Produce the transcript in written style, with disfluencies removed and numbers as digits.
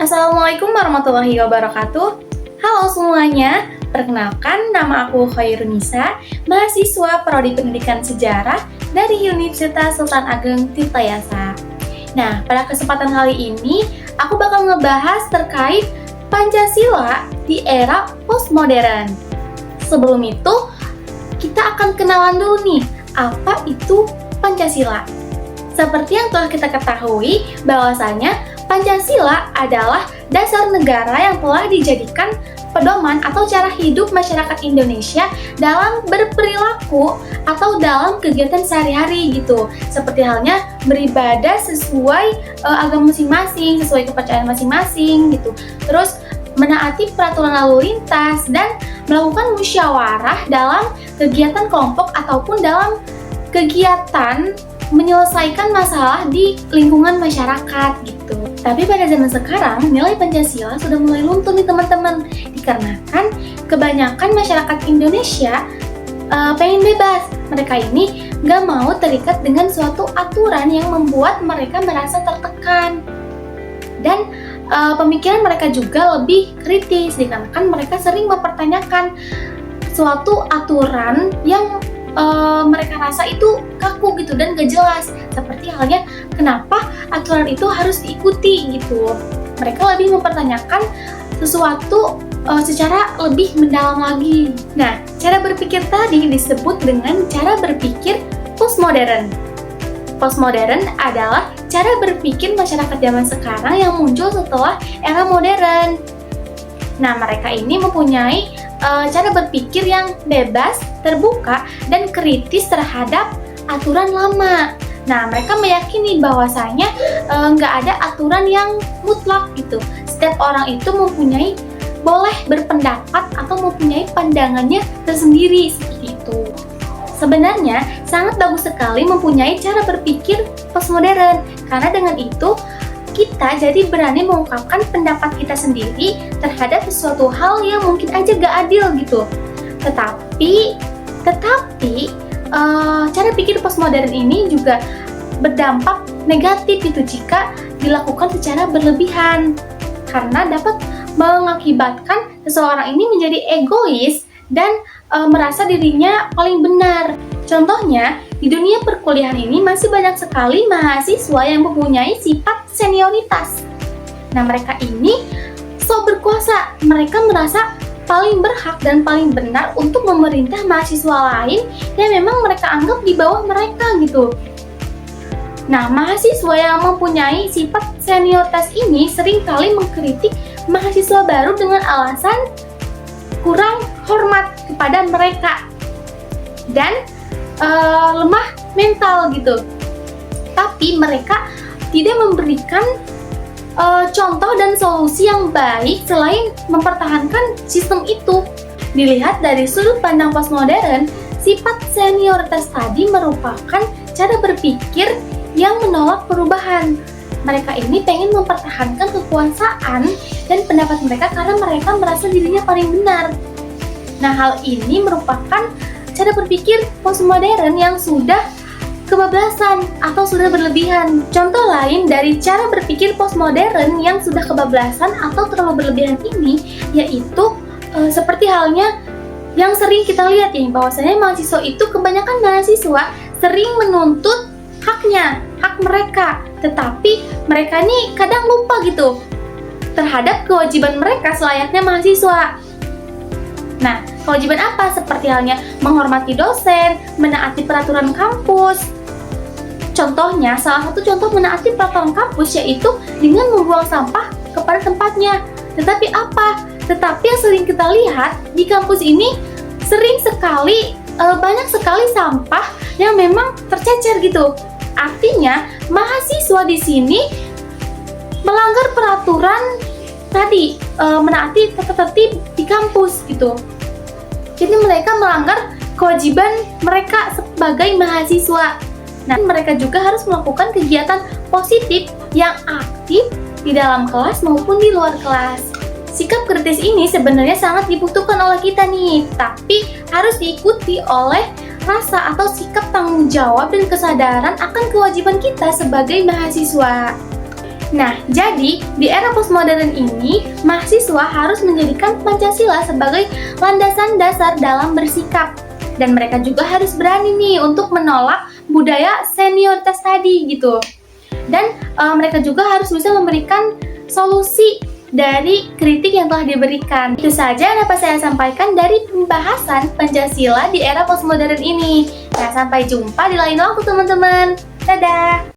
Assalamualaikum warahmatullahi wabarakatuh. Halo semuanya, perkenalkan nama aku Khairunisa, mahasiswa Prodi Pendidikan Sejarah dari Universitas Sultan Ageng Tirtayasa. Nah, pada kesempatan kali ini aku bakal ngebahas terkait Pancasila di era postmodern. Sebelum itu, kita akan kenalan dulu nih, apa itu Pancasila? Seperti yang telah kita ketahui, bahwasanya Pancasila adalah dasar negara yang telah dijadikan pedoman atau cara hidup masyarakat Indonesia dalam berperilaku atau dalam kegiatan sehari-hari gitu. Seperti halnya beribadah sesuai agama masing-masing, sesuai kepercayaan masing-masing gitu. Terus menaati peraturan lalu lintas dan melakukan musyawarah dalam kegiatan kelompok ataupun dalam kegiatan menyelesaikan masalah di lingkungan masyarakat gitu. Tapi pada zaman sekarang, nilai Pancasila sudah mulai luntur nih teman-teman, dikarenakan kebanyakan masyarakat Indonesia pengen bebas. Mereka ini nggak mau terikat dengan suatu aturan yang membuat mereka merasa tertekan. Dan pemikiran mereka juga lebih kritis, dikarenakan mereka sering mempertanyakan suatu aturan yang mereka rasa itu kaku gitu dan gak jelas. Seperti halnya kenapa aturan itu harus diikuti gitu. Mereka lebih mempertanyakan sesuatu secara lebih mendalam lagi. Nah, cara berpikir tadi disebut dengan cara berpikir postmodern. Postmodern adalah cara berpikir masyarakat zaman sekarang yang muncul setelah era modern. Nah, mereka ini mempunyai cara berpikir yang bebas, terbuka, dan kritis terhadap aturan lama. Nah, mereka meyakini bahwasanya nggak ada aturan yang mutlak gitu. Setiap orang itu boleh berpendapat atau mempunyai pandangannya tersendiri seperti itu. Sebenarnya sangat bagus sekali mempunyai cara berpikir postmodern, karena dengan itu kita jadi berani mengungkapkan pendapat kita sendiri terhadap sesuatu hal yang mungkin aja gak adil gitu. Tetapi cara pikir postmodern ini juga berdampak negatif gitu jika dilakukan secara berlebihan, karena dapat mengakibatkan seseorang ini menjadi egois dan merasa dirinya paling benar. Contohnya, di dunia perkuliahan ini masih banyak sekali mahasiswa yang mempunyai sifat senioritas. Nah, mereka ini so berkuasa. Mereka merasa paling berhak dan paling benar untuk memerintah mahasiswa lain yang memang mereka anggap di bawah mereka gitu. Nah, mahasiswa yang mempunyai sifat senioritas ini seringkali mengkritik mahasiswa baru dengan alasan kurang hormat kepada mereka dan lemah mental gitu. Tapi mereka tidak memberikan contoh dan solusi yang baik selain mempertahankan sistem itu. Dilihat dari sudut pandang postmodern, sifat senioritas tadi merupakan cara berpikir yang menolak perubahan. Mereka ini pengen mempertahankan kekuasaan dan pendapat mereka karena mereka merasa dirinya paling benar. Nah, hal ini merupakan cara berpikir postmodern yang sudah kebablasan atau sudah berlebihan. Contoh lain dari cara berpikir postmodern yang sudah kebablasan atau terlalu berlebihan ini yaitu seperti halnya yang sering kita lihat nih, bahwasanya mahasiswa itu kebanyakan mahasiswa sering menuntut hak mereka, tetapi mereka nih kadang lupa gitu terhadap kewajiban mereka selayaknya mahasiswa. Nah, kewajiban apa? Seperti halnya menghormati dosen, menaati peraturan kampus. Contohnya, salah satu contoh menaati peraturan kampus yaitu dengan membuang sampah kepada tempatnya. Tetapi apa? Tetapi yang sering kita lihat di kampus ini sering sekali, banyak sekali sampah yang memang tercecer gitu. Artinya, mahasiswa di sini melanggar peraturan tadi, menaati tata tertib di kampus gitu. Jadi mereka melanggar kewajiban mereka sebagai mahasiswa. Nah, mereka juga harus melakukan kegiatan positif yang aktif di dalam kelas maupun di luar kelas. Sikap kritis ini sebenarnya sangat dibutuhkan oleh kita nih, tapi harus diikuti oleh rasa atau sikap tanggung jawab dan kesadaran akan kewajiban kita sebagai mahasiswa. Nah, jadi di era postmodern ini, mahasiswa harus menjadikan Pancasila sebagai landasan dasar dalam bersikap. Dan mereka juga harus berani nih untuk menolak budaya senioritas tadi gitu. Dan mereka juga harus bisa memberikan solusi dari kritik yang telah diberikan. Itu saja yang dapat saya sampaikan dari pembahasan Pancasila di era postmodern ini. Nah, sampai jumpa di lain waktu teman-teman. Dadah!